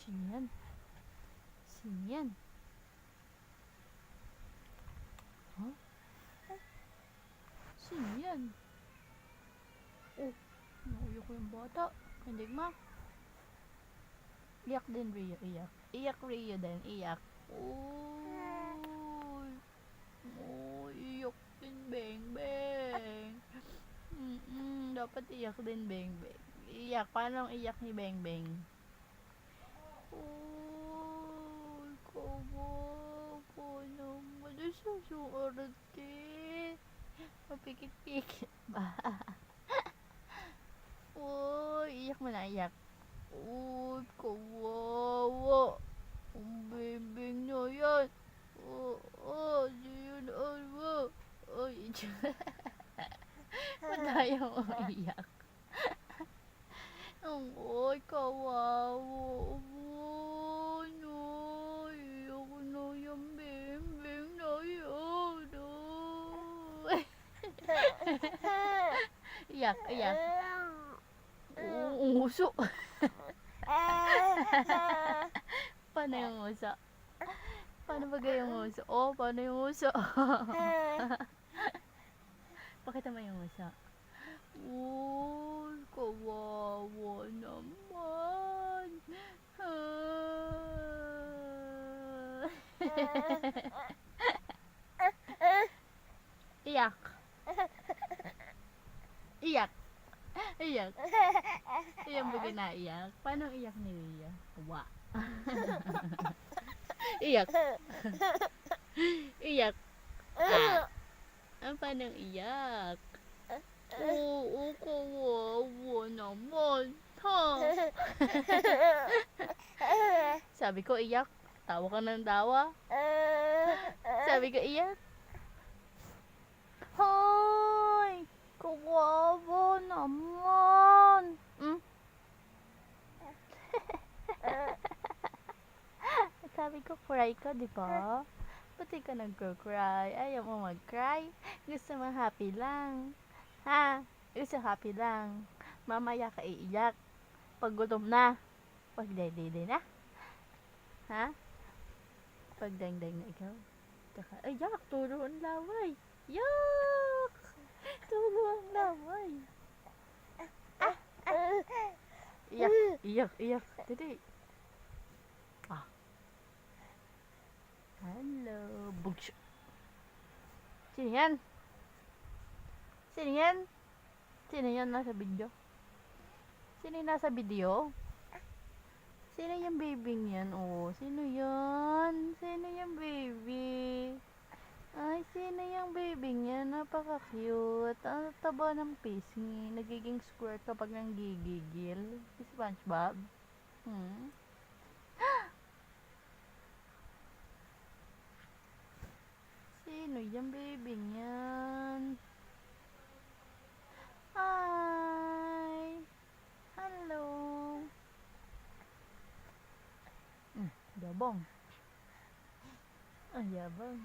Sino yan? Sino yan? Huh? Sino yan? Oh, nauyo ko yung bata. Hindi ma. Iyak din Rio, iyak. Iyak Rio din, iyak. Uy. Oh, iyak din Beng Beng. Dapat iyak din Beng Beng. Iyak, paano ang iyak ni Beng Beng? Uy, kawawa naman. Nasusuarte. Mapikit-pikit ba? Uy, iyak mo na, iyak. Uy, kawawa. Ang bebeng na yan. Di yun alwa. Uy, madaya mo iyak. Uy, kawawa. Uy, no. Iyak na yung bebeng na yan. Uy. Iyak, iyak. Uso. Paano yung uso? Paano ba yung uso? Oh, paano yung uso? Pakita mo yung uso. Uy, kawawa naman. Iyak. Iyak. Iyak. Iyak ba ginaiyak? Paano iyak ni Ria? Wa. Iyak. Iyak. Paano iyak? Oo, kawawa naman. Ha? Sabi ko iyak. Tawa ka ng tawa. Sabi ko iyak. Hoy! Kawawa naman. Sabi ko cry ka, di ba? Ba't di ka nagko-cry? Ayaw mo mag-cry? Gusto mo happy lang. Ha? Gusto happy lang. Mamaya ka iiyak. Pag gutom na. Pag dede na. Ha? Pag dang-dang na ikaw. Ay, yak! Turo ang laway. Yak! Turo ang laway. Iyak, iyak, iyak. Dede. Hello. Bugsyo. Sino yan? Sino yan? Sino yan nasa video? Sino yung nasa video? Sino yung baby yan? Oh, sino yan? Sino yung baby? Ay, sino yung baby niya? Napaka-cute. Ang taba ng pisngi. Nagiging squirt kapag nanggigigil. Si SpongeBob. Sino yung baby niyan? Hi! Hello! Yabang. Ay, yabang.